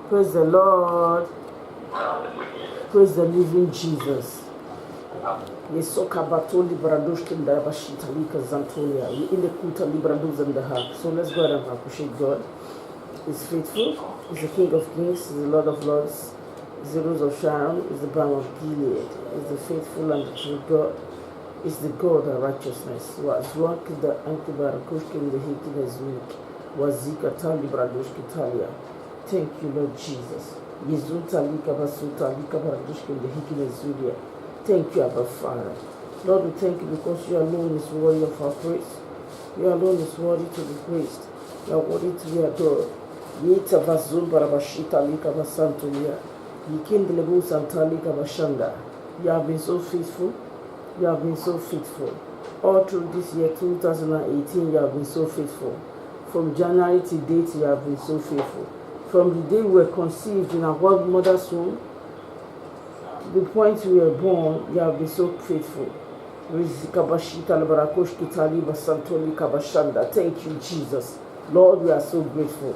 Praise the Lord. Praise the living Jesus. Yesokabato libradoshkin darabashita lika zantolia. We in the kuta librados and the heart. So let's go ahead and appreciate God. He's faithful. He's the King of Kings. He's the Lord of Lords. He's the Rose of Sharon. He's the Balm of Gilead. He's the faithful and the true God. He's the God of righteousness. Wazwak the antibarakushkin the hikin is weak. Wazika tali bradoshki talia. Thank you, Lord Jesus. Yezunta lika basuta lika bradoshkin the hikin is weak. Thank you, Abba Father. Lord, we thank you because you alone is worthy of our praise. You alone is worthy to be praised. You are worthy to be adored. Yita vazun barabashita lika basantulia. Yikindelebu santa lika bashanda. You have been so faithful. You have been so faithful. All through this year, 2018, you have been so faithful. From January to date, you have been so faithful. From the day we were conceived in our mother's womb, the point we were born, you have been so faithful. Thank you, Jesus. Lord, we are so grateful.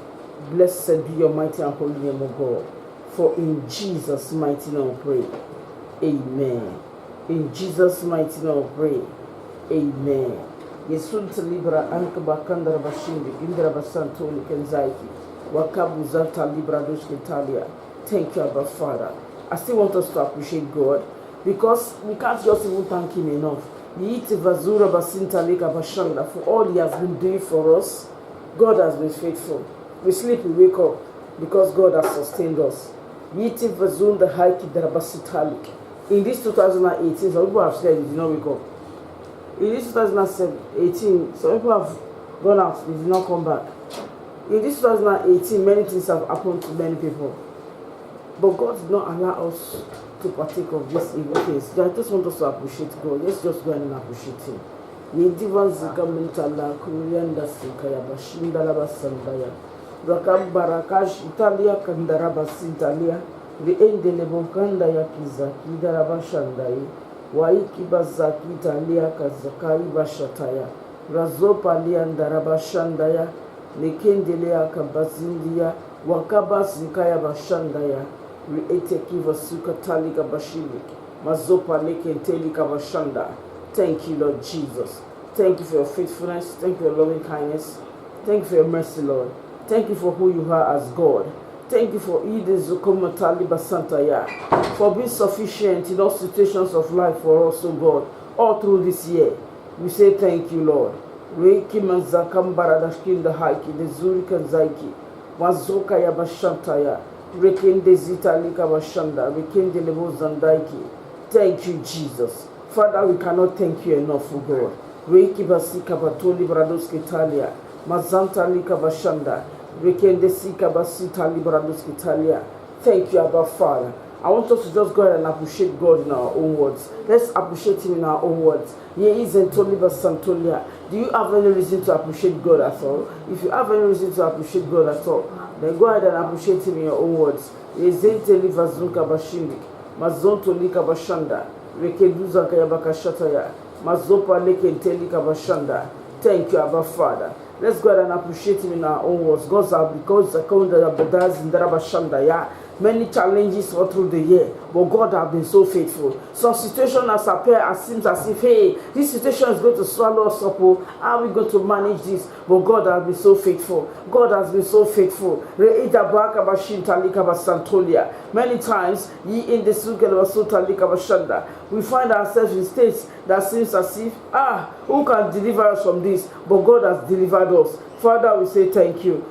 Blessed be your mighty and holy name, O God. For in Jesus' mighty name we pray. Amen. In Jesus' mighty name we pray. Amen. Yesunta libra ankaba kandara bashindi indra basantoli kenzaiki wakabu zanta libra doshke talia. Thank you, Abba Father. I still want us to appreciate God because we can't just even thank Him enough. For all He has been doing for us, God has been faithful. We sleep, we wake up because God has sustained us. In this 2018, some people have said they did not wake up. In this 2018, some people have gone out, they did not come back. In this 2018, many things have happened to many people. But God did not allow us to partake of these evil things. I just want us to appreciate God. Let's just go and appreciate Him. Yedivanzika mentala kurianda sikaya bashindala basandaya. Rakam barakash Italia kandaraba sintalia. The endele bonkanda ya kizaki darabashandai. Waiki bazaki Italia kazakai bashataya. Razopa liandarabashandaya. Nekendele akabazindia. Wakaba sikaya bashandaya. Thank you, Lord Jesus. Thank you for your faithfulness. Thank you for your loving kindness. Thank you for your mercy, Lord. Thank you for who you are as God. Thank you for being sufficient in all situations of life for us, oh God. All through this year, we say thank you, Lord. Reiki manzakam baradashkin the haiki, the zurika zaiki, wazoka yabashantaya. Thank you, Jesus. Father, we cannot thank you enough, O God. Reiki basika batoli bradoski talia. Mazanta lika bashanda. Rekende sika basita libradoski talia. Thank you, Abba Father. I want us to just go ahead and appreciate God in our own words. Let's appreciate Him in our own words. Do you have any reason to appreciate God at all? If you have any reason to appreciate God at all, then go ahead and appreciate Him in your own words. Mazonto lika bashanda. Rekeduza kayabaka shataya. Mazopa lekenteli kabashanda. Thank you, Abba Father. Let's go ahead and appreciate Him in our own words. God's because the count that abadaz in darabashanda ya. Many challenges all through the year, but God has been so faithful. Some situation has appeared as seems as if, hey, this situation is going to swallow us up. How are we going to manage this? But God has been so faithful. God has been so faithful. Many times, we find ourselves in states that seems as if, who can deliver us from this? But God has delivered us. Father, we say thank you.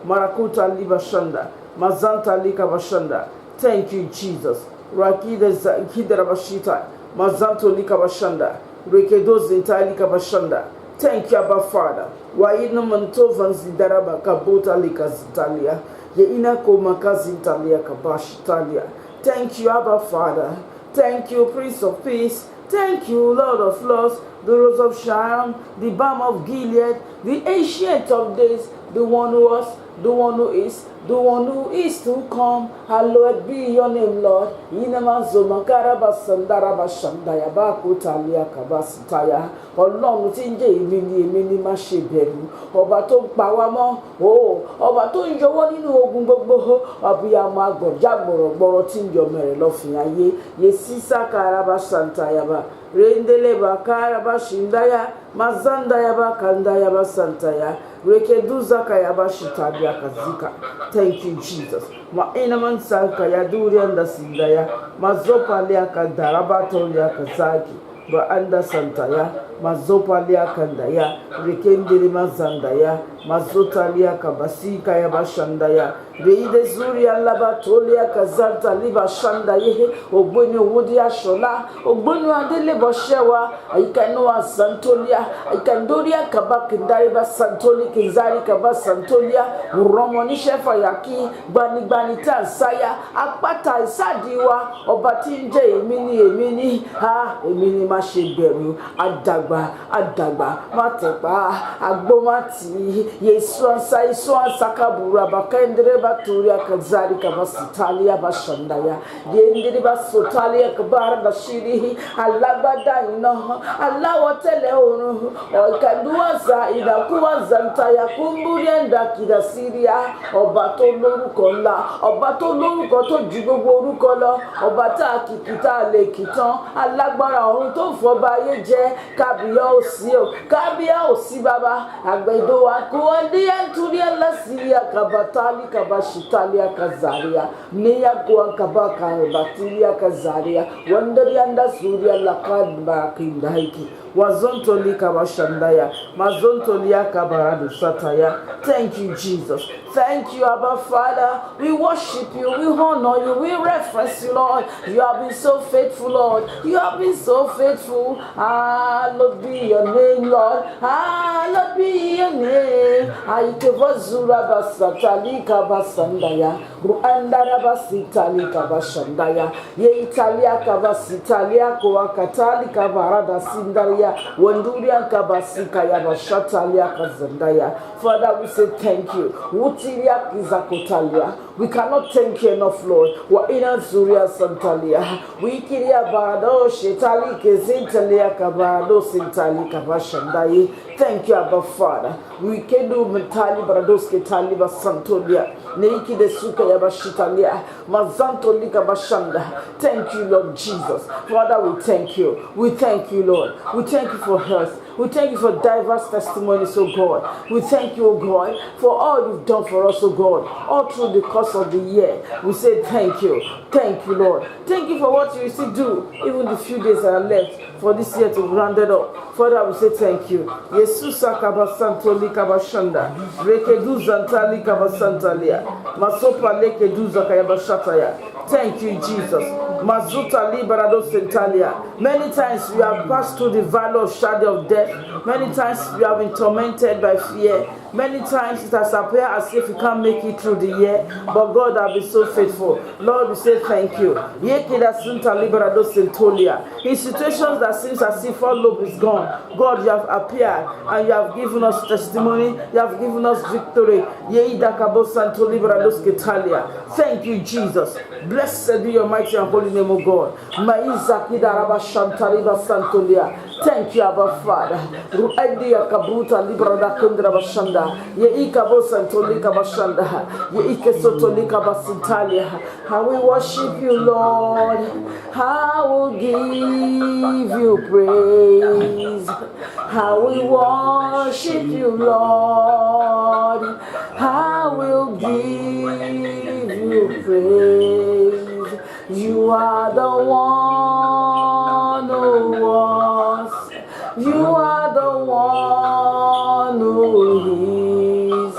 Marakuta liba shanda, mazanta lika bashanda. Thank you, Jesus. Rakida zakida bashita, mazanto lika bashanda, rekedo zinta lika bashanda. Thank you, Abba Father. Wa ina mantovan zidaraba kabota lika zitalia, ye ina komaka zintalia kabashitalia. Thank you, Abba Father. Thank you, Prince of Peace. Thank you, Lord of Lords, the Rose of Sharon, the Balm of Gilead, the Ancient of Days, the one who was, the one who is to come. Hallowed be your name, Lord. Inamazoma karabasandara shandaya bakutalia kabasitaya. Ọlọ́run tí ń jẹ́ èmi ni má ṣe bẹ̀rù. Ọba tó ń pa wá mọ́, ọba tó ń yọwọ́ nínú ogun gbogbo. Abiyamọ agbọ̀já gbọ̀rọ̀gbọ̀rọ̀ tí ń yọmọ rẹ̀ lọ́fìn ayé. Yesisa karabasantaya ba. Rendele bakara bashindaya mazandaya bakandaya basantaya rekeduza kaya bashitabia kazika. Thank you, Jesus. Ma inaman sanka ya durianda sindaya mazopa lia kadarabato lia kazaki ba anda santaya mazopa lia kandaya rekendele mazandaya mazota lia kabasika ya bashandaya reide zuri alabatolia kazanta liba shandaye ogboni wodi ashola ogboni adele boshewa aikano asantolia aikandoria kabakindari ba santoli kizari kabasantolia uromoni shefa yaki gbanigbani tansaya apata isadiwa ọba tí ń jẹ́ èmi ni má ṣe bẹ̀rù adagba má tẹ̀pá agbomati yesu ansa iso ansakabura bakendere baturia kazari kabasitalia bashandaya yendiri basotalia kabara bashiri alabada ino alawotele onu oikaduwaza idakuwaza ntaya kumburienda kidasiria ọba tó lórúkọ ńlá ọba tó lórúkọ tó ju gbogbo orúkọ lọ ọba tá a kìkìtà lè kìtàn alágbára ọ̀run tó fọba ayé jẹ kábíyá òsì bàbá àgbẹ̀dọ̀ wa kó ọdíyà nítorí ẹlẹ́sìíríà kabatali kabashitalia kazaria neya kwa kabaka batilia kazaria wandaria ndasuria lakadba kindaiki wazonto lika bashandaya mazonto liaka baradu sataya. Thank you, Jesus. Thank you, Abba Father. We worship you, we honor you, we reference you, Lord. You have been so faithful, Lord. You have been so faithful. Hallowed be your name, Lord. Hallowed be your name. Aikevazura basatalika basandaya ruandara basitalika bashandaya ye italia kabasitalia kwa katalika barada sindaria wanduria kabasika ya bashatalia kazandaya. Father, we say thank you. Utilia kizakotalia. We cannot thank you enough, Lord. Wa ina zuria santalia. We kiria barado shetali kezintalia kabado sintali kabashandaye. Thank you, Abba Father. We can do mentali bradoske taliba santolia. Neiki de suka yabashitalia. Mazanto lika bashanda. Thank you, Lord Jesus. Father, we thank you. We thank you, Lord. We thank you for health. We thank you for diverse testimonies, oh God. We thank you, oh God, for all you've done for us, oh God, all through the course of the year. We say thank you. Thank you, Lord. Thank you for what you still do, even the few days that are left for this year to round it up. Father, we say thank you. Yesusa kabasantoli kabashanda. Rekeduza ntali kabasantalia. Masopa lekeduza kayabashataya. Thank you, Jesus. Mazuta liberado sentalia. Many times we have passed through the valley of shadow of death. Many times we have been tormented by fear. Many times it has appeared as if we can't make it through the year. But God has been so faithful. Lord, we say thank you. In situations that seems as if all hope is gone, God, you have appeared and you have given us testimony. You have given us victory. Thank you, Jesus. Blessed be your mighty and holy name, O God. Thank you, Abba Father. Ru'aidia kabuta librada kundra bashanda. Ye ikabo santolika bashanda. Ye ikesotolika basintalia. How we worship you, Lord. How we give you praise. How we worship you, Lord. How we'll give you praise. You are the one who was. You are the one who is.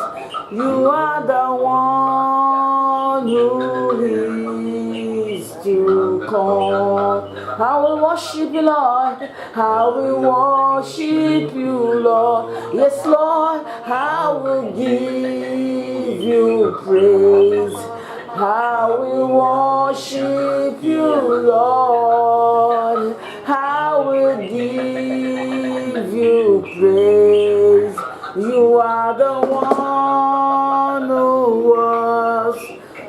You are the one who is to come. How we worship you, Lord. How we worship you, Lord. Yes, Lord. How we give you praise. How we worship you, Lord. How we give you praise. You are the one one who was.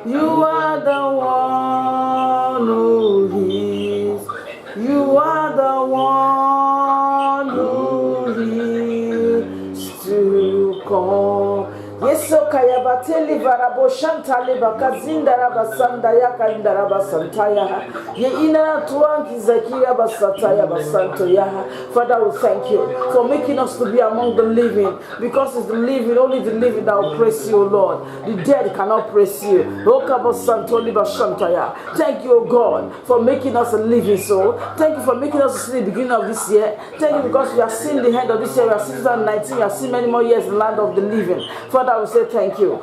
You are the one who is. You are the one who is to come. Yeso kayaba teli varabo shantale bakazinda rabasanda yaka indara basantaya. Ye ina tuanki zakia basataya basanto yaha. Father, we thank you for making us to be among the living, because it's the living, only the living that will praise you, Lord. The dead cannot praise you. Thank you, O God, for making us a living soul. Thank you for making us to see the beginning of this year. Thank you because we have seen the end of this year. We have seen 2019. We have seen many more years in the land of the living. Father, we say thank you.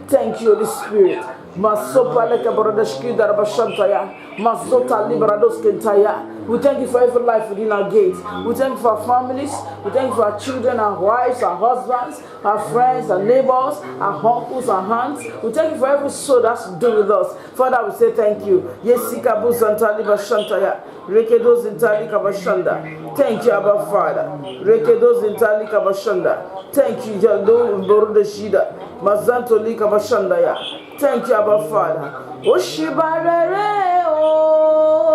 Thank you, Holy Spirit. Masopa leka borodeshki darabashantaya. Masota librados kentaya. We thank you for every life within our gates. We thank you for our families. We thank you for our children, our wives, our husbands, our friends, our neighbors, our uncles, our aunts. We thank you for every soul that's to do with us. Father, we say thank you. Yesika buzantali bashantaya. Rekedos intali kabashanda. Thank you, Abba Father. Rekedos intali kabashanda. Thank you, Jado Borodeshida. Mazanto lika bashandaya. Thank you, Abba Father. Oshibarere oh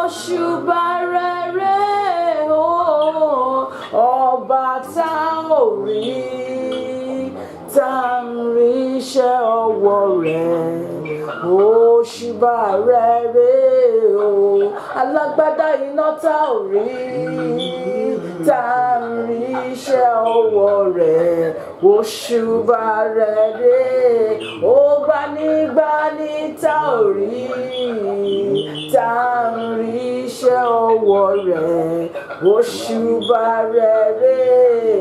Oshibarere oh Ọba Taori Tanrishe ọwọ́ rẹ̀. Oshibarere oh Alágbádá iná Taori Tanrishe ọwọ́ rẹ̀. Oshibarere oh Gbanigbani Taori Tanrishe ọwọ́ rẹ̀. Oshibarere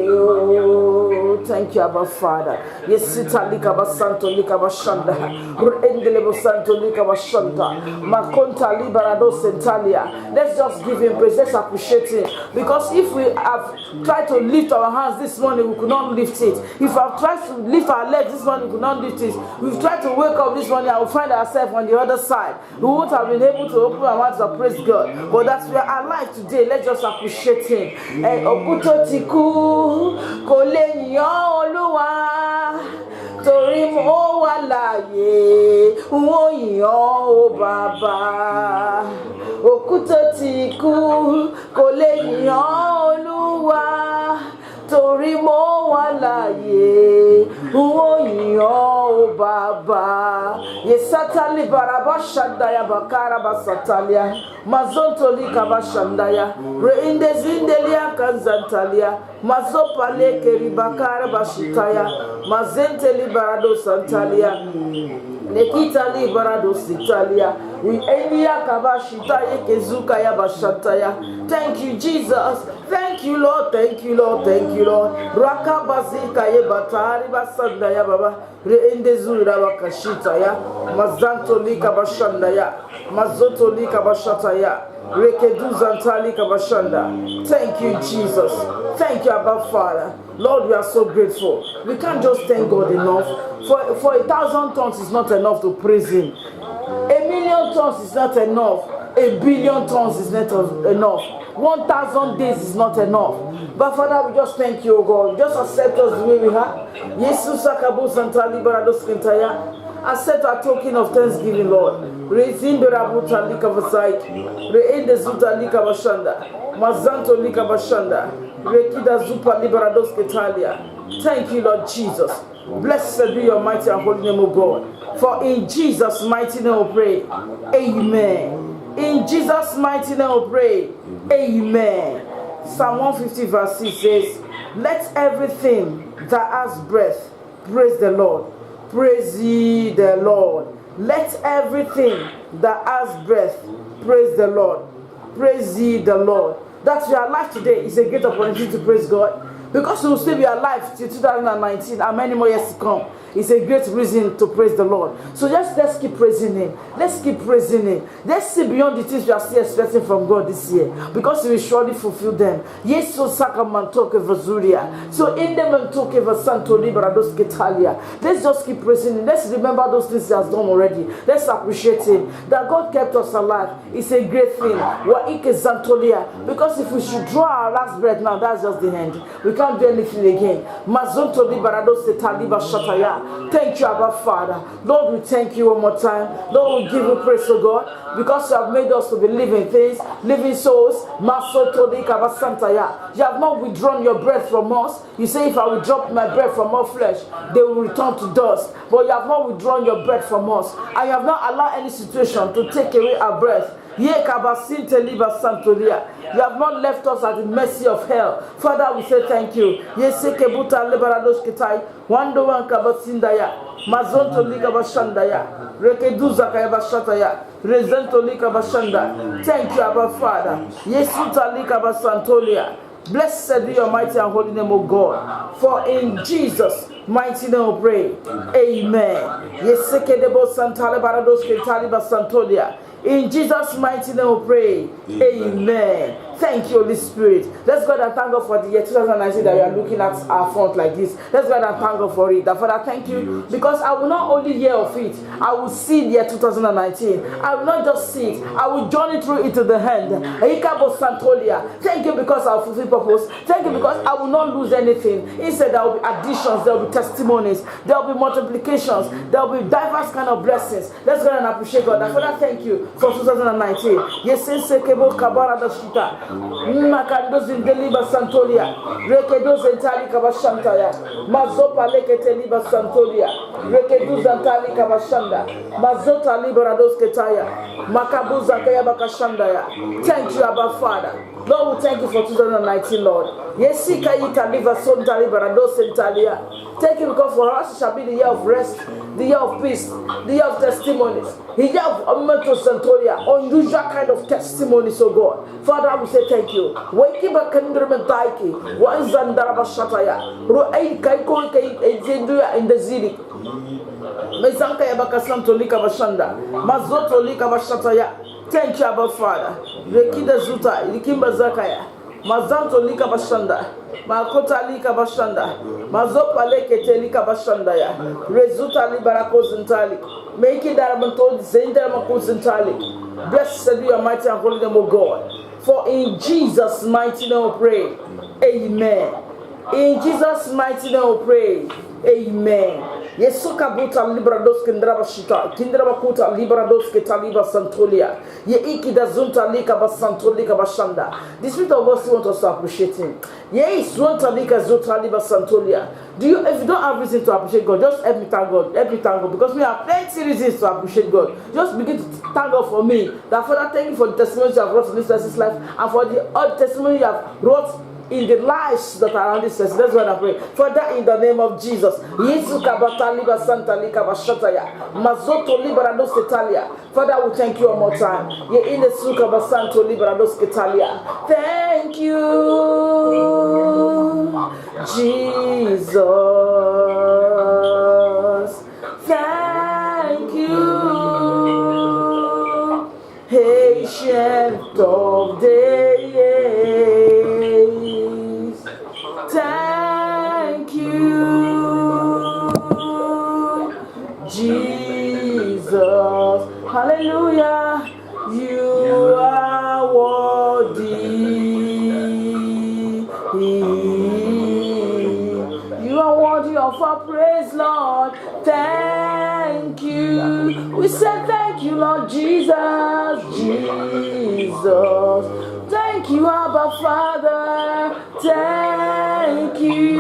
oh. Thank you, Abba Father. Yesita lika basanto lika bashanda. Endele basanto lika bashanda. Makonta libarado sentalia. Let's just give him praise. Let's appreciate him. Because if we have tried to lift our hands this morning, we could not lift it. If we have tried to lift our legs this morning, we could not lift it. We've tried to wake up this morning and we'll find ourselves on the other side. We won't have been able to open our mouths and praise God. But that we are alive today, let's just appreciate him. Okuto tiku kolenyo Olúwa torí mo wà láàyè wọ́n yìn ọ́ o bàbá. Òkúta tí kú kò lè yìn ọ́ Olúwa torí mo wà láàyè wọ́n yìn ọ́ o bàbá. Yesatali baraba shandaya bakara basatalia mazontoli kabashandaya reinde zindelia kanzantalia mazopale keribakara bashitaya mazenteli barado santalia nekitali barado sitalia we endia kabashitaya kezuka ya bashataya. Thank you, Jesus. Thank you, Lord. Thank you, Lord. Thank you, Lord. Rakabazika ye batari basanda ya baba reinde zura bakashita ya mazanto lika bashanda ya mazoto lika bashata ya rekedu zantali kabashanda. Thank you, Jesus. Thank you, Abba Father. Lord, we are so grateful. We can't just thank God enough. For 1,000 tongues is not enough to praise him. 1,000,000 tongues is not enough. 1,000,000,000 tongues is not enough. 1,000 days is not enough. But Father, we just thank you, O God. Just accept us the way we are. Jesus Akabu Santali Barados Kentaya. Accept our token of thanksgiving, Lord. Raising the Rabuta Lika Vasai. Rein the Zuta Lika Bashanda. Mazanto Lika Bashanda. Rekida Zupa Liberados Ketalia. Thank you, Lord Jesus. Blessed be your mighty and holy name, O God. For in Jesus' mighty name we pray. Amen. In Jesus' mighty name we pray. Amen. Psalm 150 verse 6 says, let everything that has breath praise the Lord. Praise ye the Lord. Let everything that has breath praise the Lord. Praise ye the Lord. That you are alive today is a great opportunity to praise God. because we will still be alive till 2019 and many more years to come. It's a great reason to praise the Lord. So let's keep praising Him. Let's keep praising Him. Let's see beyond the things we are still expecting from God this year, because He will surely fulfill them. Yes, so Sakamantoke Vazuria. So in them and Toke Vasanto Liberados Ketalia. Let's just keep praising Him. Let's remember those things He has done already. Let's appreciate Him. That God kept us alive. It's a great thing. Because if we should draw our last breath now, that's just the end. We can't do anything again. Mazonto Liberados Ketaliba Shataya. Thank you, Abba Father. Lord, we thank you one more time. Lord, we give you praise, O God, because you have made us to be living things, living souls. You have not withdrawn your breath from us. You say, if I will drop my breath from all flesh, they will return to dust. But you have not withdrawn your breath from us. And you have not allowed any situation to take away our breath. You have not left us at the mercy of hell. Father, we say thank you. Wandowan kabasindaya, mazonto lika bashandaya, rekeduza kaya bashataya, rezento lika bashanda. Thank you, Abba Father. Yesuta lika basantolia. Blessed be your mighty and holy name, O God. For in Jesus' mighty name we pray. Amen. Yesekedebo santale barados ketali basantolia. In Jesus' mighty name we pray. Amen. Thank you, Holy Spirit. Let's go and thank God for the year 2019 that we are looking at our front like this. Let's go and thank God for it. That Father, thank you, because I will not only hear of it, I will see the year 2019. I will not just see it, I will journey through it to the end. Thank you because I will fulfill purpose. Thank you because I will not lose anything. Instead, there will be additions, there will be testimonies, there will be multiplications, there will be diverse kind of blessings. Let's go and appreciate God. That Father, thank you for 2019. Yes, Makandos in Deliba Santolia, Rekedos and Tali Kabashantaya, Mazopa Lekete Liba Santolia, Rekedus and Tali Kabashanda, Mazota Liberados Ketaya, Makabuza Kayabakashandaya. Thank you, Abba Father. Lord, we thank you for 2019, Lord. Yes, Sikaita Liva Sonta Liberados and Talia. Thank you because for us it shall be the year of rest, the year of peace, the year of testimonies, the year of Amato Santoria, unusual kind of testimonies, oh God. Father, we say thank you. Wake back Taiki, one Zandaraba Shataya, Roei Kaiko Ejenduya in the Zidi. Mezanka Yabakasan Tolika Bashanda, Mazoto Lika Bashataya. Thank you, Abba Father. Rekida Zuta, Likimba Zakaya. Mazanto lika bashanda, makota lika bashanda, mazopa lekete lika bashanda ya, rezuta libarako zintali, make it darabanto zenda mako zintali. Blessed be your mighty and holy name, O God. For in Jesus' mighty name we pray. Amen. In Jesus' mighty name we pray. Amen. Yesuka buta librados kindraba shita, kindraba kuta librados ketaliba santolia. Ye ikida zunta lika basantolika bashanda. The Spirit of God still wants us to appreciate Him. Yes, zunta lika zunta liba santolia. If you don't have reason to appreciate God, just help me thank God. Help me thank God, because we have plenty reasons to appreciate God. Just begin to thank God for me. That Father, thank you for the testimonies you have brought in this person's life, and for the other testimony you have brought in the lives that are around this person. That's what I pray. Father, in the name of Jesus. Father, we thank you one more time. Thank you, Jesus. Thank you, Ancient of Days. Thank you, Jesus. Hallelujah. You are worthy. You are worthy of our praise, Lord. Thank you. We say thank you, Lord Jesus. Jesus. Thank you, Abba Father. Thank you.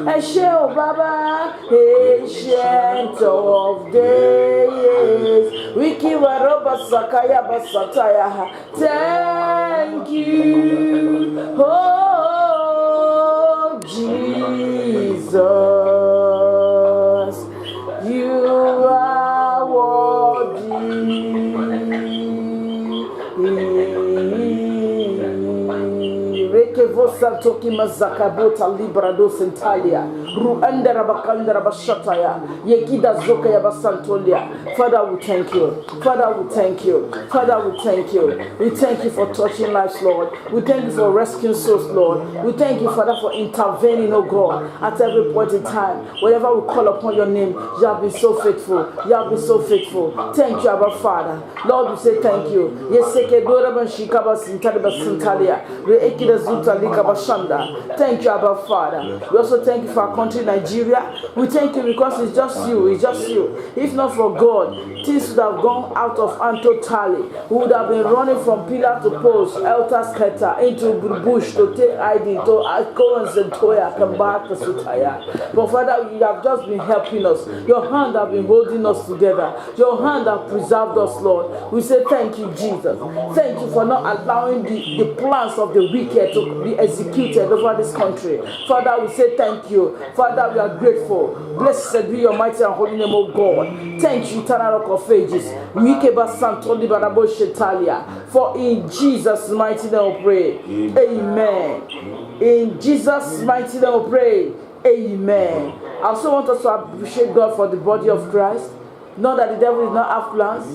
Eshe Baba, Ancient of Days. Wikiwa Roba Sakaya Basataya. Thank you. Oh, Jesus. You are worthy. Rebo Santoki Mazakabota Librado Sentalia, Ruanda Rabakanda Rabashataya, Yekida Zoka Yabasantolia. Father, we thank you. Father, we thank you. Father, we thank you. We thank you for touching lives, Lord. We thank you for rescuing souls, Lord. We thank you, Father, for intervening, oh God, at every point in time. Whenever we call upon your name, you have been so faithful. You have been so faithful. Thank you, Abba Father. Lord, we say thank you. Thank you, Abba Father. We also thank you for our country, Nigeria. We thank you because it's just you. It's just you. If not for God, things would have gone out of hand totally. We would have been running from pillar to post, altar scatter, into bush to take ID, to Akons and Toya, Kambata Sutaya. But Father, you have just been helping us. Your hand have been holding us together. Your hand have preserved us, Lord. We say thank you, Jesus. Thank you for not allowing the plans of the wicked to be executed over this country. Father, we say thank you. Father, we are grateful. Blessed be your mighty and holy name, O God. Thank you, eternal rock of ages. For in Jesus' mighty name we pray. Amen. In Jesus' mighty name we pray. Amen. I also want us to appreciate God for the body of Christ. Not that the devil did not have plans.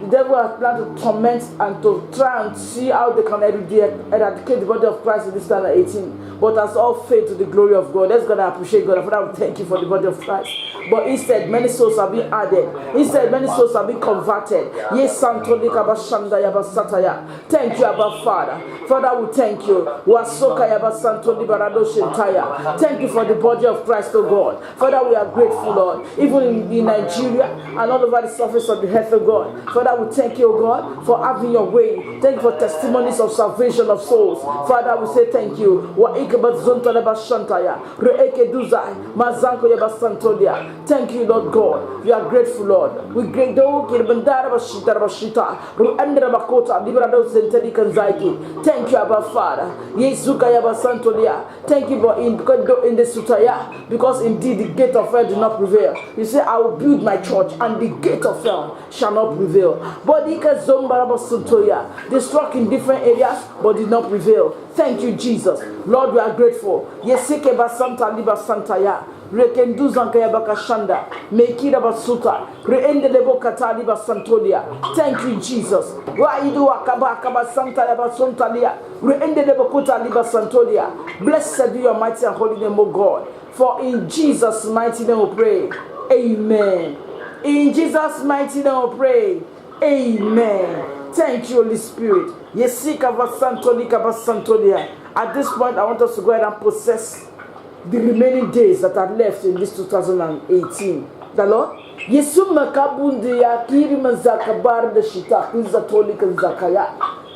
The devil has planned to torment and to try and see how they can eradicate the body of Christ in this 2018. But as all faith to the glory of God. Let's go and appreciate God. Father, we thank you for the body of Christ. But instead, many souls are being added. Instead, many souls are being converted. Yes, Santo Likabashanda Yabasataya. Thank you, Abba Father. Father, we thank you. Wasoka Yabasanto Libarado Shentaya. Thank you for the body of Christ, oh God. Father, we are grateful, Lord. Even in Nigeria and all over the surface of the earth, oh God. Father, we thank you, oh God, for having your way. Thank you for testimonies of salvation of souls. Father, we say thank you. Thank you, Lord God. We are grateful, Lord. We thank you, Abba Father. Thank you for in the Sutaya, because indeed the gate of hell did not prevail. You say, I will build my church and the gate of hell shall not prevail. But they struck in different areas but did not prevail. Thank you, Jesus. Lord, we are grateful. Yeseke basanta liba santaya. Rekenduzanka yabakashanda. Mekira basuta. Reende lebo kata liba santolia. Thank you, Jesus. Wa idu akaba akaba santa liba santalia. Reende lebo kota liba santolia. Blessed be your mighty and holy name, O God. For in Jesus' mighty name we pray. Amen. In Jesus' mighty name we pray. Amen. Thank you, Holy Spirit. Yesika vasantolika vasantolia. At this point, I want us to go ahead and possess the remaining days that are left in this 2018. The Lord? Yesuma kabundi ya kiri mazaka bar de shita kuzatolika zakaya.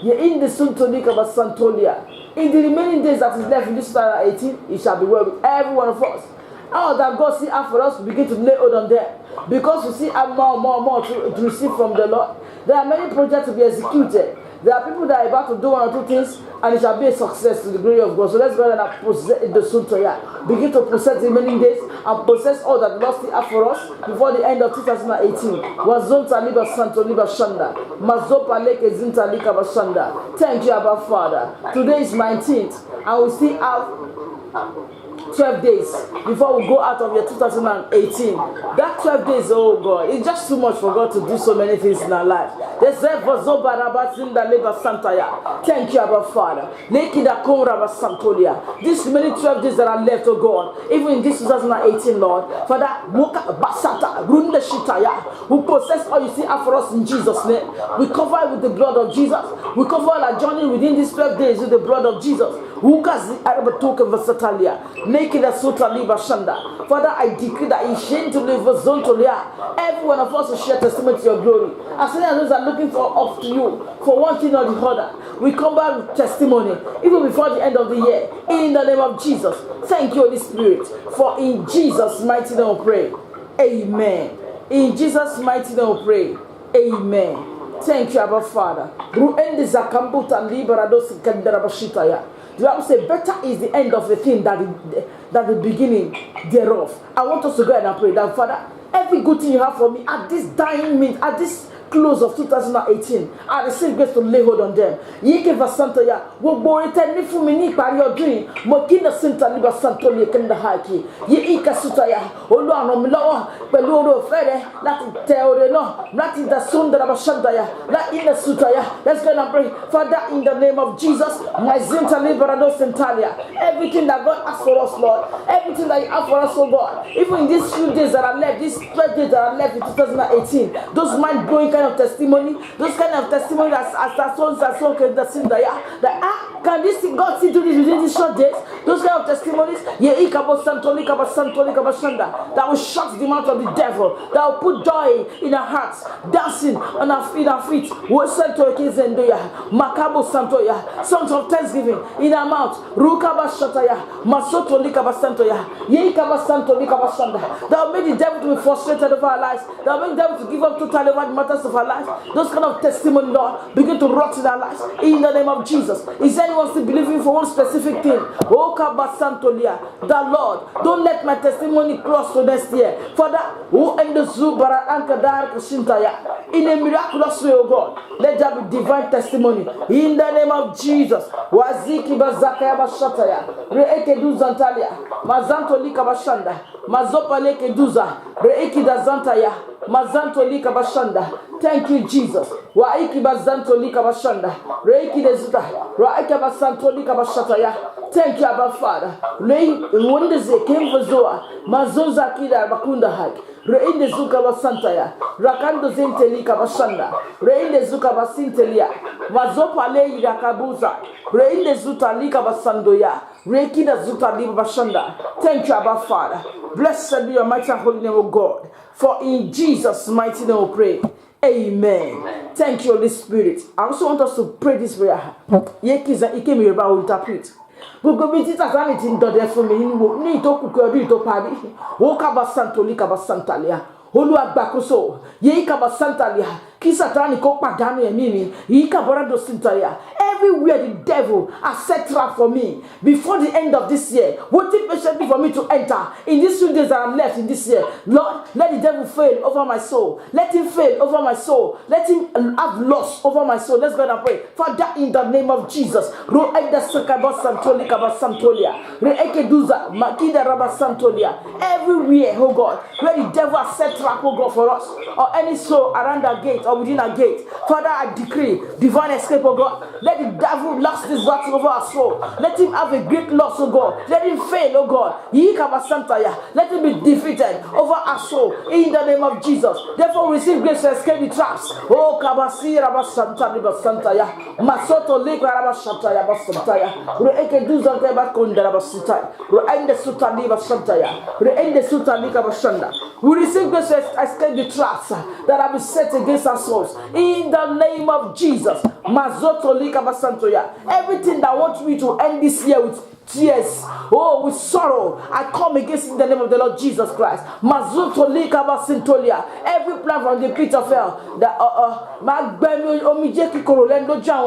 Ye in the suntolika vasantolia. In the remaining days that is left in this 2018, it shall be well with every one of us. All that God see after us, begin to lay hold on them. Because we see more to receive from the Lord. There are many projects to be executed. There are people that are about to do one or two things, and it shall be a success to the glory of God. So let's go ahead and possess the Suntoya. Begin to possess the remaining days and possess all that God still have for us before the end of 2018. Wazonta liba santo liba shanda. Mazopa leke zinta lika bashanda. Thank you, Abba Father. Today is 19th, and we still have 12 days before we go out of year 2018. That 12 days, oh God, it's just too much for God to do so many things in our life. Thank you, Abba Father. These many 12 days that are left, oh God, even in this 2018, Lord, Father, who possess all you see after us in Jesus' name. We cover it with the blood of Jesus. We cover our journey within these 12 days with the blood of Jesus. Make it a suta liba shanda. Father, I decree that in shame to live a zone to every one of us will share testimony to your glory. As many as those are looking for up to you for one thing or the other, we come back with testimony even before the end of the year. In the name of Jesus. Thank you, Holy Spirit. For in Jesus' mighty name we pray. Amen. In Jesus' mighty name we pray. Amen. Thank you, Abba Father. The Bible says, better is the end of the thing than the beginning thereof. I want us to go ahead and pray that, Father, every good thing you have for me at this dying minute, at this close of 2018, I receive grace to lay hold on them. Yeke Vasanta ya, Wobo ni fumini pari odrin, Mokina Sinta Liba Santo Liekenda Haki, Ye Ika Sutaya, Oluano Milawa, Peluro Fede, Latin Teoreno, Latin da Sunda Bashantaya, Latin Sutaya. Let's go and pray. Father, in the name of Jesus, my Zinta Liberado Centalia, everything that God asked for us, Lord, everything that you have for us, oh God, even in these few days that are left, these 12 days that are left in 2018, those mind-blowing kind of testimony, those kind of testimony that can this God see do this within these short days? Those kind of testimonies, that will shut the mouth of the devil, that will put joy in our hearts, dancing on our feet. Makabo Santoya, songs of thanksgiving in our mouth. Rukaba Shataya, Masoto Likaba Santoya, Yekaba Santo Likaba Sanda. That will make the devil to be frustrated over our lives. That will make the devil to give up totally over the matters of our lives. Those kind of testimony, Lord, begin to rot in our lives. In the name of Jesus. Is anyone still believing for one specific thing? Okaba Santolia, the Lord, don't let my testimony cross to next year. Father, who end the Zubara Ankadar Shintaya, in a miraculous way, oh God, let there be divine testimony. In the name of Jesus. Waziki Bazakaya Bashataya, Reeke Duzantalia, Mazanto Lika Bashanda, Mazopa Leke Duza, Reiki Dazantaya, Mazanto Lika Bashanda. Thank you, Jesus. Waiki Bazanto Lika Bashanda, Reiki Dezuta, Raika Basanto Lika Bashataya. Thank you, Abba Father. Wonders came for Zoa, Mazoza Kida Bakunda Hike. Reinde zuka basantaya, rakando zentelika bashanda, reinde zuka basintelia, mazopa lei rakabuza, reinde zuta lika basandoya, rekida zuta liba bashanda. Thank you, Abba Father. Blessed be your mighty and holy name, O God. For in Jesus' mighty name we pray. Amen. Thank you, Holy Spirit. I also want us to pray this prayer. Yekiza ikemi yoruba will interpret. Gbogbo bí títà sáà ní ti ń dọdẹ fún mi ní ìtókùnkùn ọdún ìtóparí ó kábà santoli kábà santalia Olúwa gbàkóso yìí kábà santalia kí Sátánì kó pàdánù ẹ̀mí mi yìí kábà rádò santalia. Everywhere the devil has set trap for me before the end of this year, waiting patiently for me to enter in these few days that are left in this year. Lord, let the devil fail over my soul. Let him fail over my soul. Let him have loss over my soul. Let's go and pray. Father, in the name of Jesus. Everywhere, oh God, where the devil has set trap, oh God, for us, or any soul around our gate or within our gate, Father, I decree divine escape, oh God. Let the devil lose this battle over our soul. Let him have a great loss, oh God. Let him fail, oh God. Let him be defeated over our soul in the name of Jesus. Therefore, receive grace to escape the traps. Oh, Kabasi Rabasanta Libasantaya, Masoto Liga Rabasantaya Basantaya, Reeke Duzante Bakunda Rabasantaya, Reende Suta Libasantaya, Reende Suta Liga Basanda. We receive grace to escape the traps that have been set against our souls in the name of Jesus. Mazoto Liga Basantoya. Everything that wants me to end this year with tears, oh, with sorrow, I come against in the name of the Lord Jesus Christ. Mazuto Lika Basintolia. Every plan from the pit of hell that Magbemi Omijeki Korolendo Jan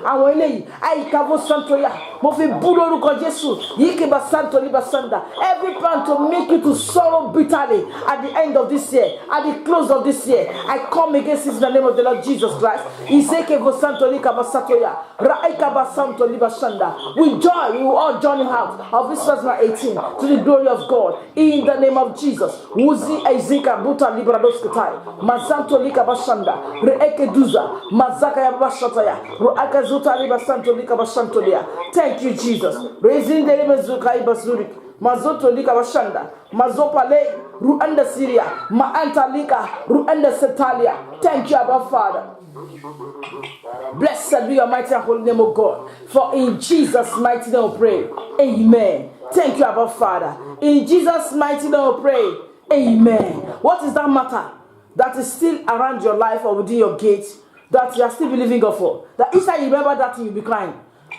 Awele, Aikavo Santoya, Mofi Budoruko Jesu, Yiki Basanto Libasanda. Every plan to make you to sorrow bitterly at the end of this year, at the close of this year, I come against in the name of the Lord Jesus Christ. Iseke Vosanto Lika Basatoya, Raika Basanto Libasanda. With joy, we will all journey out of this 2018 to the glory of God in the name of Jesus. Wuzi Ezika Buta Libradoskatai, Mazanto Lika Bashanda, Reeke Duza, Mazaka Yabashataya, Ruaka Zuta Libasanto Lika Bashantolia. Thank you, Jesus. Raising the Libazuka Ibasurik, Mazoto Lika Bashanda, Mazopale, Ruanda Syria, Maanta Lika, Ruanda Setalia. Thank you, Abba Father. Blessed be your mighty and holy name, O God. For in Jesus' mighty name we pray. Amen. Thank you, Abba Father. In Jesus' mighty name we pray. Amen. What is that matter that is still around your life or within your gate that you are still believing God for? That each time you remember that thing, you'll be crying.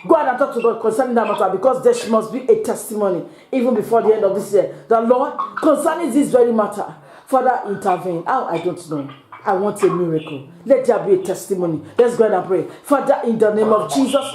Go ahead and talk to God concerning that matter, because there must be a testimony even before the end of this year. The Lord, concerning this very matter, Father, intervene. How? I don't know. I want a miracle. Let there be a testimony. Let's go ahead and pray. Father, in the name of Jesus,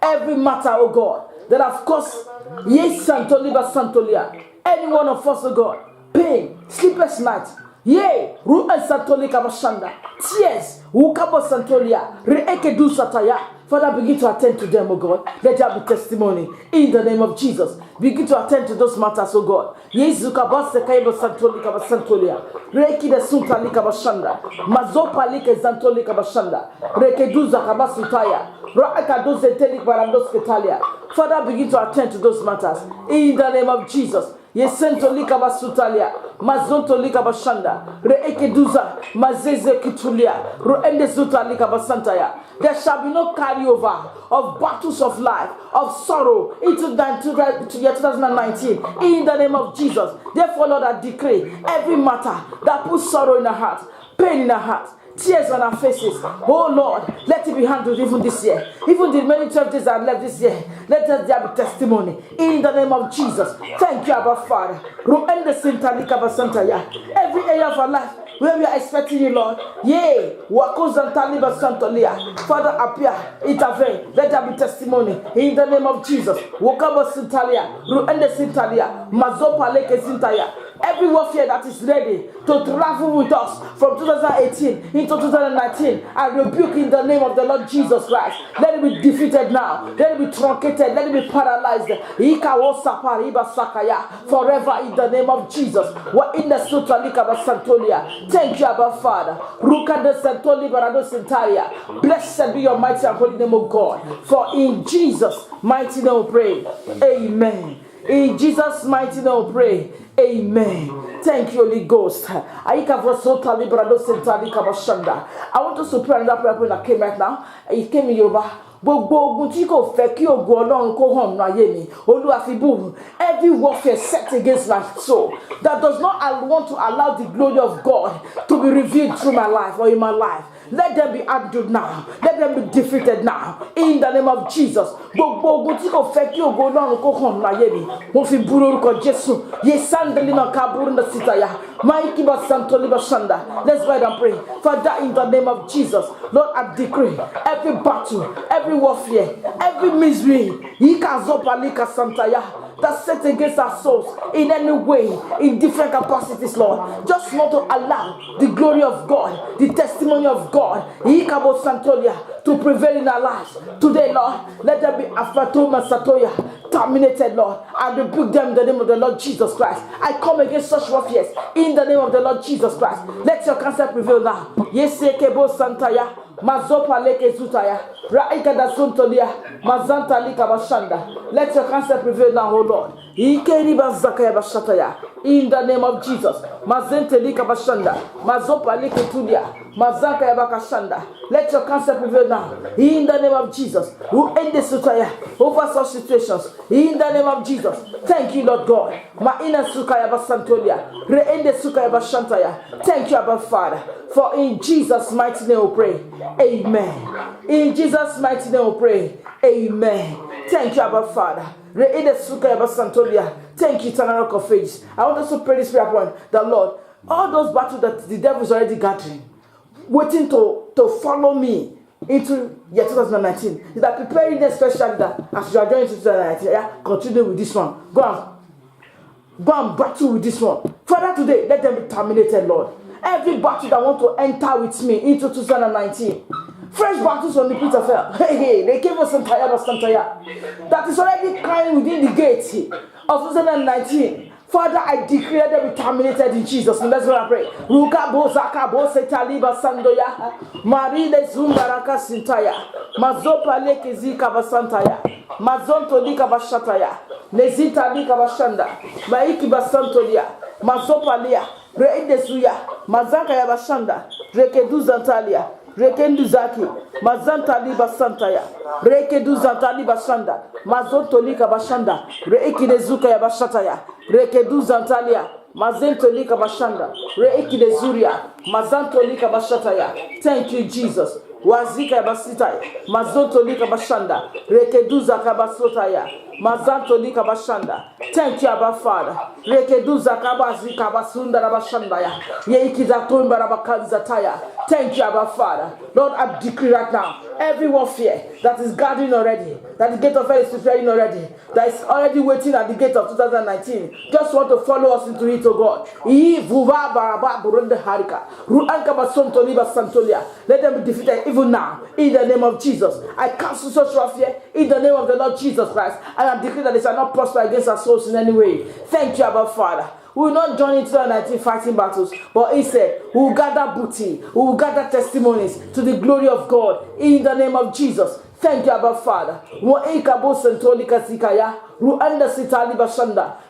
every matter, oh God, that of course, yes, Santolia, any one of us, oh God, pain, sleepless night. Yea, Ru and Santolika Bashanda, tears, Ukabo Santolia, Reekedu Sataya. Father, begin to attend to them, oh God. Let there be testimony in the name of Jesus. Begin to attend to those matters, oh God. Yezuka Basekaiba Santolika Basantolia, Reiki de Suntalika Bashanda, Mazopa Like Zantolika Bashanda, Rekeduza Kabasutaya, Raakadoze Telik Barandos Ketalia. Father, begin to attend to those matters in the name of Jesus. Yesento lika basutalia, mazonto lika bashanda, reeke duza, mazeze kitulia, roende zuta lika basantaya. There shall be no carryover of battles of life, of sorrow into year 2019 in the name of Jesus. Therefore, Lord, I decree every matter that puts sorrow in our heart, pain in our heart, tears on our faces. Oh Lord, let it be handled even this year. Even the many 12 days that are left this year, let there be testimony in the name of Jesus. Thank you, Abba Father. Every area of our life where we are expecting you, Lord. Yea, Father, appear, intervene. Let there be testimony in the name of Jesus. Every warfare that is ready to travel with us from 2018 into 2019, I rebuke in the name of the Lord Jesus Christ. Let it be defeated now. Let it be truncated. Let it be paralyzed. Forever in the name of Jesus. Thank you, Abba Father. Blessed be your mighty and holy name, O God. For in Jesus' mighty name we pray. Amen. In Jesus' mighty name we pray. Amen. Thank you, Holy Ghost. I want us to pray another prayer point that came right now. It came in Yoruba. Every warfare set against my soul that does not want to allow the glory of God to be revealed through my life or in my life, let them be uprooted now. Let them be defeated now. In the name of Jesus. Let's go ahead and pray. Father, in the name of Jesus, Lord, I decree every battle, every warfare, every misery that's set against our souls in any way, in different capacities, Lord, just not to allow the glory of God, the testimony of God, to prevail in our lives. Today, Lord, let there be Afatoma Satoya terminated, Lord. I rebuke them in the name of the Lord Jesus Christ. I come against such warfare in the name of the Lord Jesus Christ. Let your counsel prevail now. Yesekebo Santaya. Mazopa leke zutaya, raika da suntolia, mazanta lika bashanda. Let your counsel prevail now, O Lord. Ikeri bazakaya bashataya. In the name of Jesus, mazente lika bashanda, mazopa leke tulia, mazaka yabakashanda. Let your counsel prevail now. In the name of Jesus, who end the sutaya over such situations. In the name of Jesus, thank you, Lord God. Ma ina sukaya basantolia, re ende sukaya bashantaya. Thank you, Abba Father. For in Jesus' mighty name we pray. Amen. In Jesus' mighty name we pray. Amen. Thank you, Abba Father. Thank you, eternal rock of ages. I want us to pray this prayer point. The Lord, all those battles that the devil is already gathering, waiting to follow me into year 2019, is that preparing especially that as you are joining 2019, yeah, continue with this one. Go and battle with this one. Father, today, let them be terminated, Lord. Every battle that want to enter with me into 2019, fresh battles from the pit of hell. Hey, they came us Santaya. That is already crying within the gate of 2019. Father, I declare them be terminated in Jesus' name. Let's go and pray. Ruka bozaka bosetaliba sandoya. Maride zumbaraka sintaya. Mazopa leke zika basantaya. Mazonto lika bashataya. Nezita lika bashanda. Maiki basantolia. Mazopa lia. Reinde suya. Mazaka ya bashanda. Rekedu zantalia. Rekendu zaki. Mazanta liba santaya. Rekedu zantali bashanda. Mazonto lika bashanda. Reiki nezuka ya bashataya. Rekedu zantalia. Mazento lika bashanda. Reiki nezuria. Mazanto lika bashataya. Thank you, Jesus. Wazika basitaya. Mazonto lika bashanda. Rekeduza kabasotaya. Mazanto lika bashanda. Thank you, Abba Father. Rekeduza kabazika basunda rabashandaya. Yeiki zatumba rabakanzataya. Thank you, Abba Father. Lord, I decree right now Every warfare that is gathering already, that the gate of hell is preparing already, that is already waiting at the gate of 2019, just want to follow us into it, oh God. Let them be defeated even now, in the name of Jesus. I cancel such warfare in the name of the Lord Jesus Christ, and I declare that they shall not prosper against our souls in any way. Thank you, Abba Father. We will not join into 2019 fighting battles, but instead, we will gather booty, we will gather testimonies to the glory of God in the name of Jesus. Thank you, Abba Father.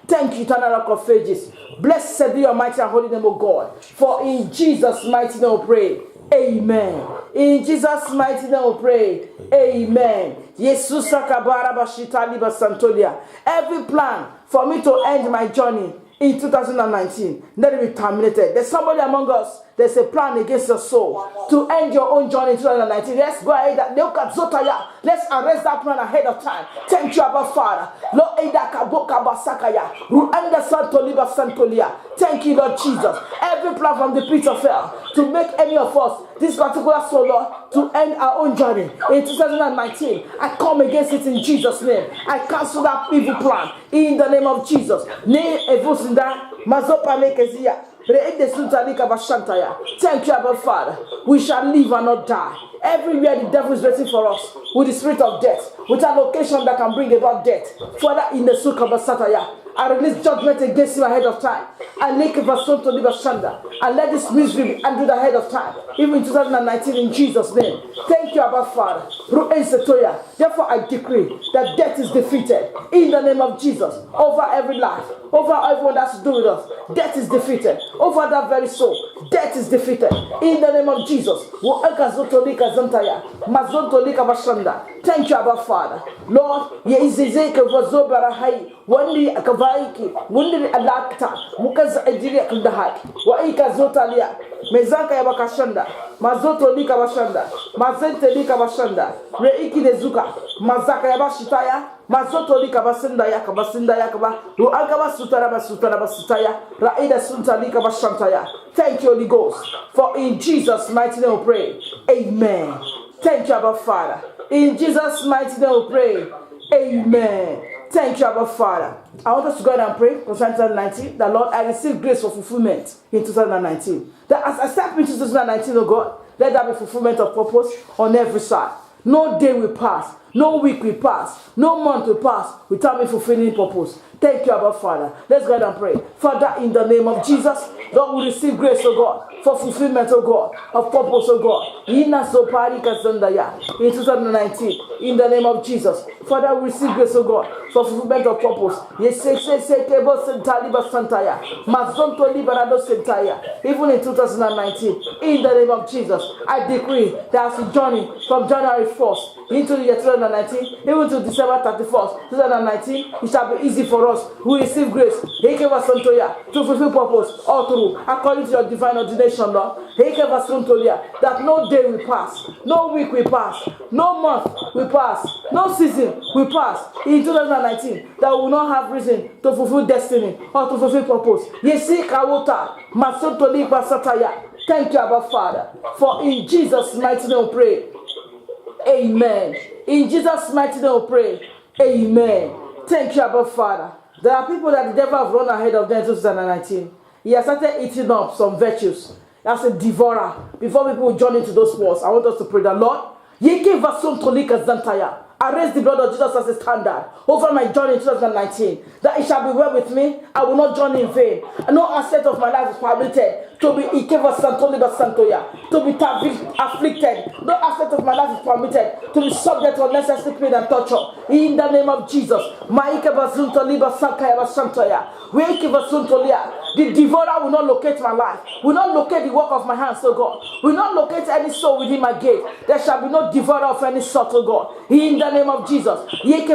Thank you, eternal rock of ages. Blessed be your mighty and holy name, O God. For in Jesus' mighty name we pray. Amen. In Jesus' mighty name we pray. Amen. Every plan for me to end my journey in 2019, let it be terminated. There's somebody among us, there's a plan against your soul to end your own journey in 2019. Let's go ahead. Let's arrest that plan ahead of time. Thank you, Abba Father. Thank you, Lord Jesus. Every plan from the pit of hell to make any of us, this particular soul, Lord, to end our own journey in 2019, I come against it in Jesus' name. I cancel that evil plan in the name of Jesus. Thank you, Abba Father. We shall live and not die. Everywhere the devil is waiting for us with the spirit of death, with a location that can bring about death. Father, in the Sukabasataya, I release judgment against him ahead of time. I make a person to live a shanda. I let this misery be handled ahead of time, even in 2019, in Jesus' name. Thank you, Abba Father. Therefore, I decree that death is defeated in the name of Jesus over every life, over everyone that's to do with us. Death is defeated over that very soul. Death is defeated in the name of Jesus. Thank you, Abba Father. Lord, wandi akavaiki wandi alakta mukaza ajiri akundahaki wa ikazotalia mezaka ya bakashanda mazoto lika bashanda mazente lika bashanda reiki dezuka mazaka ya bashitaya mazoto lika basinda yakaba ruagaba sutara basutaya raida sunta lika bashantaya. Thank you, Holy Ghost, for in Jesus' mighty name we pray. Amen. Thank you, Abba Father. In Jesus' mighty name we pray. Amen. Thank you, Abba Father. I want us to go ahead and pray concerning 2019. That Lord, I receive grace for fulfillment in 2019. That as I step into 2019, oh God, let there be fulfillment of purpose on every side. No day will pass, no week will pass, no month will pass without me fulfilling purpose. Thank you, Abba Father. Let's go ahead and pray. Father, in the name of Jesus, Lord, we receive grace, oh God, for fulfillment, oh God, of purpose, oh God. In 2019, in the name of Jesus, Father, we receive grace, oh God, for fulfillment of purpose. Even in 2019, in the name of Jesus, I decree that as we journey from January 1st into the year 2019, even to December 31st, 2019, it shall be easy for us. We receive grace to fulfill purpose all through, according to your divine ordination, Lord. That no day will pass, no week will pass, no month will pass, no season will pass in 2019 that we will not have reason to fulfill destiny or to fulfill purpose. Thank you, Abba Father, for in Jesus' mighty name we pray. Amen. In Jesus' mighty name we pray. Amen. Thank you, Abba Father. There are people that the devil have run ahead of them in 2019. He has started eating up some virtues. That's a devourer. Before people join into those wars, I want us to pray that, Lord, I raise the blood of Jesus as a standard over my journey in 2019, that it shall be well with me. I will not journey in vain. No aspect of my life is permitted to be to be afflicted. No aspect of my life is permitted to be subject to unnecessary pain and torture. In the name of Jesus, the devourer will not locate my life, will not locate the work of my hands, oh God, will not locate any soul within my gate. There shall be no devourer of any sort, oh God. In the name of Jesus. Thank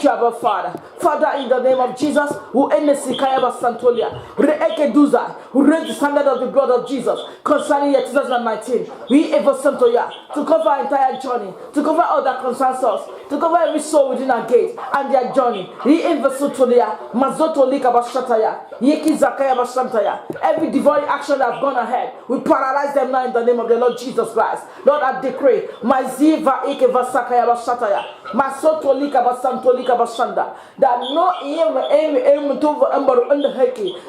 you, Abba Father, Father, in the name of Jesus, who end the Sikayaba Santolia, Reeke Duza, who raised the standard of the blood of Jesus concerning year 2019. We ever Santoya to cover our entire journey, to cover all that concerns us, to cover every soul within our gate and their journey. We ever Santolia, Mazoto Lika Bashataya, Yeki Zakaya Bashantaya. Every divine action that have gone ahead, we paralyze them now in the name of the Lord Jesus Christ. Lord, I decree, Maziva Eke Vasakaya Bashataya, Masoto Lika Basanto Lika Bashanda, that no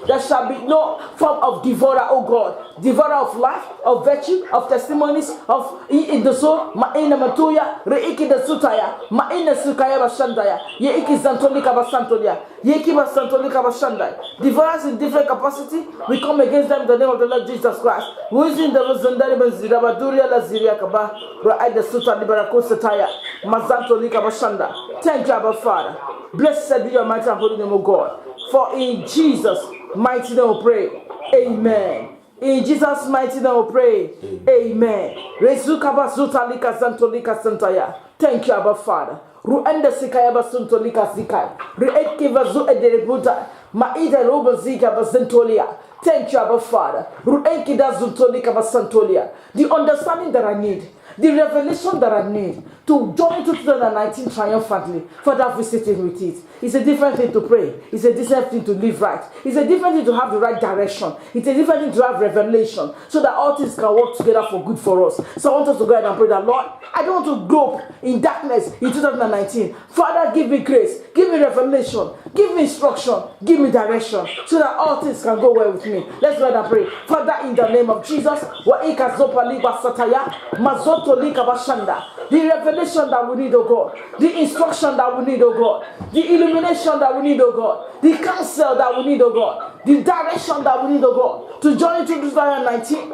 there shall be no form of devourer, oh God, devourer of life, of virtue, of testimonies, of in the soul, Maina Matuya, Reiki the Sutaya, Maina Sukaya Bashandaya, Yeiki Zantolika Basantolia, Yeki Basantolika Bashandai. Devourers in different capacity, we come against them in the name of the Lord Jesus Christ. Who is in the Rosandari Zirabaduria La Ziria Kaba, Rai the Suta Liberako Sataya, Mazantolika Bashanda. Thank you, Abba Father. Blessed be your mighty and holy name, O God. For in Jesus' mighty name we pray. Amen. In Jesus' mighty name we pray. Amen. Rezukaba Zutalika Zantolika Santaya. Thank you, Abba Father. Ruenda Sikaya Basuntolika Zikai. Reekiva Zu Ederebuta. Maida Roba Zika Bazentolia. Thank you, Abba Father. Ruenkida Zuntolika Basantolia. The understanding that I need, the revelation that I need to join 2019 triumphantly, Father, visiting with it. It's a different thing to pray. It's a different thing to live right. It's a different thing to have the right direction. It's a different thing to have revelation so that all things can work together for good for us. So I want us to go ahead and pray that, Lord, I don't want to grope in darkness in 2019. Father, give me grace, give me revelation, give me instruction, give me direction so that all things can go well with me. Let's go ahead and pray. Father, in the name of Jesus, the revelation that we need, oh God, the instruction that we need, oh God, the illumination that we need, oh God, the counsel that we need, oh God, the direction that we need, oh God, to join into 2019.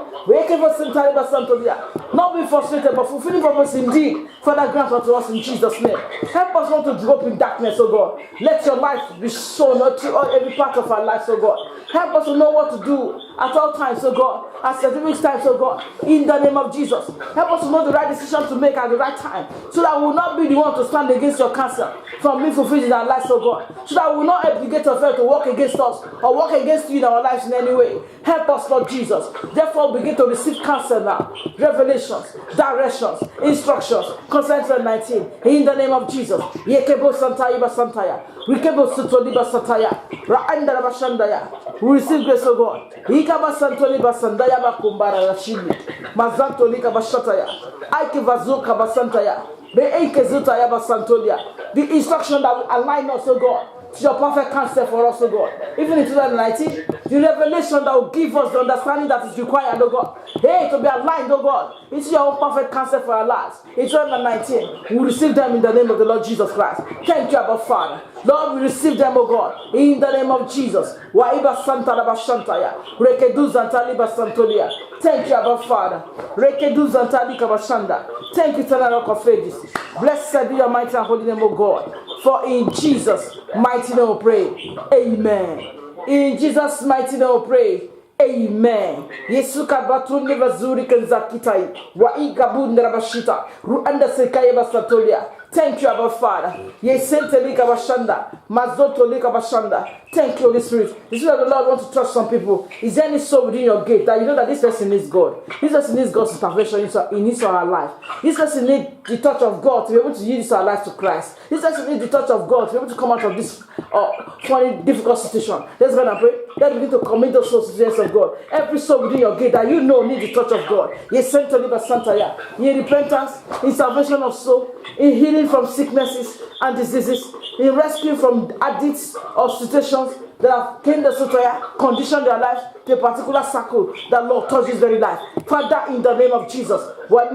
Not be frustrated, but fulfilling purpose indeed. Father, grant unto us in Jesus' name. Help us not to drop in darkness, oh God. Let your light be shown to every part of our lives, oh God. Help us to know what to do at all times, oh God, at specific times, oh God, in the name of Jesus. Help us to know the right decision to make at the right time, so that we will not be the one to stand against your counsel from being fulfilled in our lives, oh God, so that we will not help the gate of hell to work against us or work against you in our lives in any way. Help us, Lord Jesus. Therefore, begin to receive counsel now, revelations, directions, instructions concerning 2019 in the name of Jesus. Yekebo Santaya Basantaya, Rikebo Sutoliba Sataya, Raandara Bashandaya. We receive grace, oh God. Ikaba Santoli Basandaya Bakumbara Rashimi, Mazantolika Bashataya, Aike Vazuka Basantaya, Beeke Zutaya Basantolia. The instruction that will align us, oh God, to your perfect counsel for us, oh God. Even in 2019, the revelation that will give us the understanding that is required, oh God. Hey, to be aligned, oh God, into your own perfect counsel for our lives. In 2019, we receive them in the name of the Lord Jesus Christ. Thank you, Abba Father. Lord, we receive them, oh God, in the name of Jesus. Waiba Santa Labashantaya, Rekedu Zantaliba Santolia. Thank you, Abba Father. Rekedu Zantalika Bashanda. Thank you, Eternal Rock of Ages. Blessed be your mighty and holy name, O God. For in Jesus' mighty name we pray. Amen. In Jesus' mighty name we pray. Amen. Yesu kabatu nevazuri kenzakitai. Wa igabunda rabashita. Ruanda sekaya basatolia. Thank you, Abba Father. Yesente lika bashanda. Mazoto lika bashanda. Thank you, Holy Spirit. This is what the Lord wants to touch some people. Is there any soul within your gate that you know that this person needs God? This person needs God's intervention in his or her life. This person needs the touch of God to be able to yield his or her life to Christ. This person needs the touch of God to be able to come out of this funny, difficult situation. Let's go and pray. Let's begin to commit those souls to the hands of God. Every soul within your gate that you know needs the touch of God. Yes, Santa Liba Santaya. In repentance, in salvation of soul, in healing from sicknesses and diseases, in rescuing from addicts or situations that have came the sotaya, conditioned their lives to a particular circle that Lord touches very life. Father, in the name of Jesus, Father,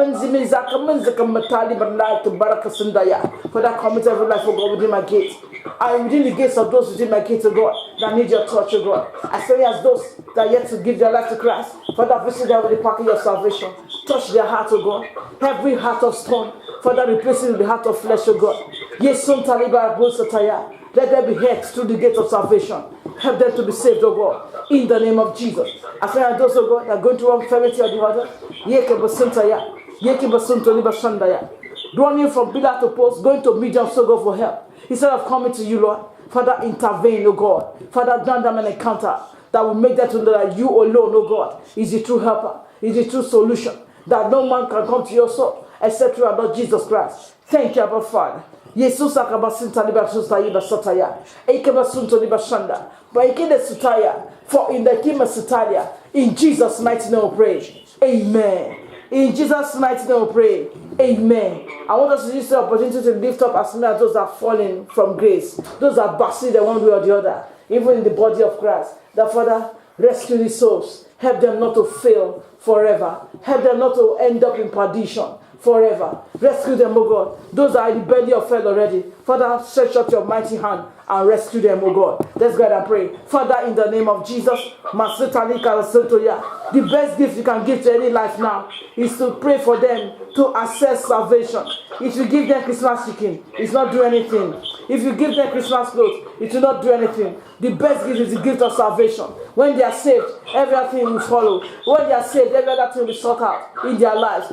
commit every life, oh God, within my gate. And within the gates of those within my gate, oh God, that need your touch, oh God. As many as those that are yet to give their life to Christ, Father, visit them with the package of salvation. Touch their heart, oh God. Every heart of stone, Father, replace it with the heart of flesh, oh God. Yes, son taliba sataya. Let them be helped through the gate of salvation. Help them to be saved, oh God, in the name of Jesus. As many as those, oh God, that are going through one infirmity or the other, yeke basantaya, yeke basantoliba shandaya, running from pillar to post, going to medium, so go for help. Instead of coming to you, Lord, Father, intervene, oh God. Father, grant them an encounter that will make them to know that you alone, oh God, is the true helper, is the true solution, that no man can come to your soul except through our Lord Jesus Christ. Thank you, Abba Father. Jesus akabasinta liba susaiba sataya. Ekeba sunto liba shanda. Baikide sutaya. For in the kima sutalia. In Jesus' mighty name we pray. Amen. In Jesus' mighty name we pray. Amen. I want us to use the opportunity to lift up as many as those that are falling from grace. Those that are backslidden one way or the other. Even in the body of Christ. That Father, rescue these souls. Help them not to fail forever. Help them not to end up in perdition forever. Rescue them, O God. Those that are in the belly of hell already. Father, stretch out your mighty hand and rescue them, O God. Let's go ahead and pray. Father, in the name of Jesus, the best gift you can give to any life now is to pray for them to access salvation. If you give them Christmas chicken, it's not do anything. If you give them Christmas clothes, it will not do anything. The best gift is the gift of salvation. When they are saved, everything will follow. When they are saved, every other thing will sort out in their lives.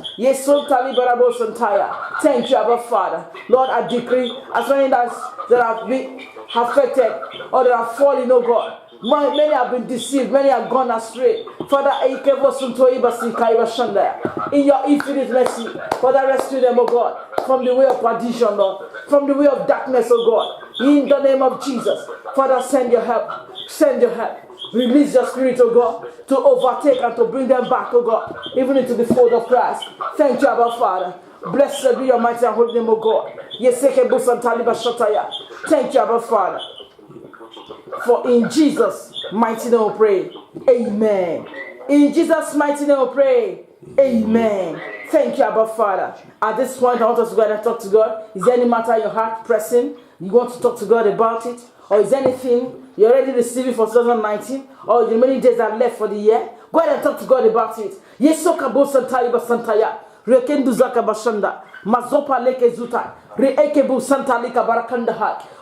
Thank you, Abba Father. Lord, I decree, as many that have been affected or that have fallen, oh God, many have been deceived, many have gone astray. Father, in your infinite mercy, Father, rescue them, oh God, from the way of perdition, Lord, from the way of darkness, oh God. In the name of Jesus, Father, send your help, send your help. Release your spirit, oh God, to overtake and to bring them back, oh God, even into the fold of Christ. Thank you, Abba Father. Blessed be your mighty and holy name, O God. Thank you, Abba Father. For in Jesus' mighty name we pray. Amen. In Jesus' mighty name we pray. Amen. Thank you, Abba Father. At this point, I want us to go ahead and talk to God. Is there any matter in your heart pressing? You want to talk to God about it? Or is there anything you're already receiving for 2019? Or the many days that are left for the year? Go ahead and talk to God about it. Yesokabo Santaya Santaya. Rekendu Zaka Bashanda. Mazopa Leke Zuta. Reekebu Santalika Barakanda.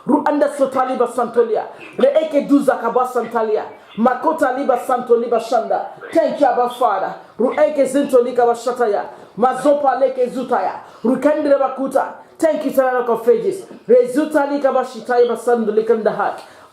Ruanda Sotaliba Santolia. Reeke Duzaka Basantalia. Makota Liba Santo Liba Shanda. Thank you, Abba Father. Rueke Zintolika Bashataya. Mazopa Leke Zutaya. Rukandre Bakuta. Thank you, Rock of Ages.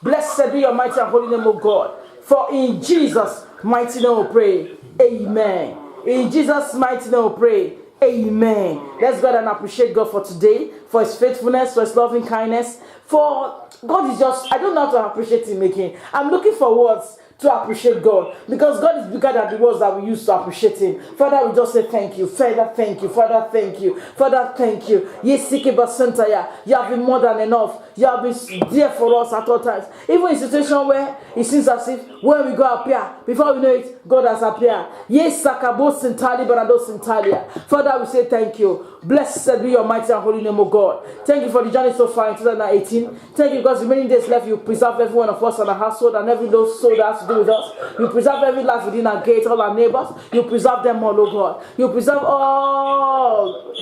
Blessed be your mighty and holy name, O God. For in Jesus' mighty name we pray. Amen. In Jesus' mighty name we pray. Amen. Let's go and appreciate God for today, for His faithfulness, for His loving kindness. For God is just, I don't know how to appreciate Him making. I'm looking for words to appreciate God, because God is bigger than the words that we use to appreciate Him. Father, we just say thank you. Father, thank you. Father, thank you. Father, thank you. Yes, you have been more than enough. You have been there for us at all times. Even in a situation where it seems as if when we go appear, before we know it, God has appeared. Yes, Sakabo Sintali Barado Sintalia. Father, we say thank you. Blessed be your mighty and holy name, O God. Thank you for the journey so far in 2018. Thank you because the many days left, you preserve every one of us and our household and every little soul that has to do with us. You preserve every life within our gate, all our neighbors. You preserve them all, O God. You preserve all.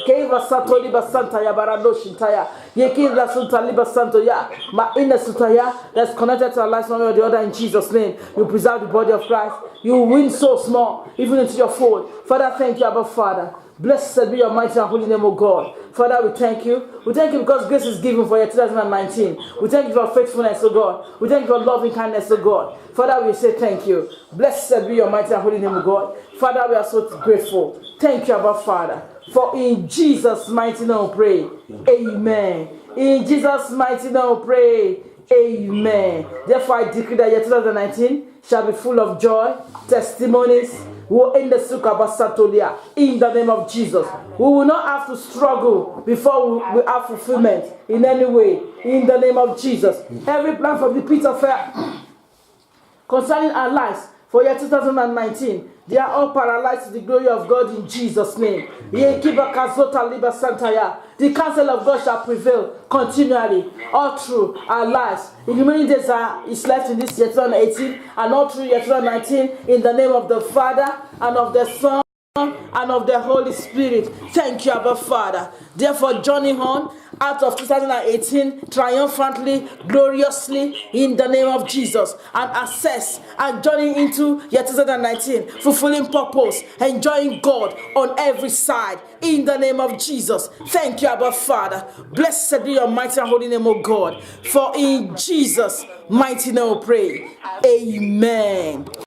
That's connected to our lives one way or the other in Jesus' name. You preserve the body of Christ. You win so small, even into your fold. Father, thank you, Abba Father. Blessed be your mighty and holy name, O God. Father, we thank you. We thank you because grace is given for your 2019. We thank you for faithfulness, O God. We thank you for loving kindness, O God. Father, we say thank you. Blessed be your mighty and holy name, O God. Father, we are so grateful. Thank you, Abba Father. For in Jesus' mighty name we pray. Amen. In Jesus' mighty name we pray. Amen. Therefore, I decree that year 2019 shall be full of joy, testimonies. We will end the Sukabasatolia in the name of Jesus. We will not have to struggle before we have fulfillment in any way. In the name of Jesus. Every plan from the pit of hell concerning our lives for year 2019, they are all paralyzed to the glory of God in Jesus' name. The counsel of God shall prevail continually all through our lives. In the many days that is left in this year 2018 and all through year 2019, in the name of the Father and of the Son and of the Holy Spirit. Thank you, Abba Father. Therefore, journey on out of 2018 triumphantly, gloriously, in the name of Jesus, and access and journey into year 2019, fulfilling purpose, enjoying God on every side, in the name of Jesus. Thank you, Abba Father. Blessed be your mighty and holy name, O God. For in Jesus' mighty name we pray. Amen.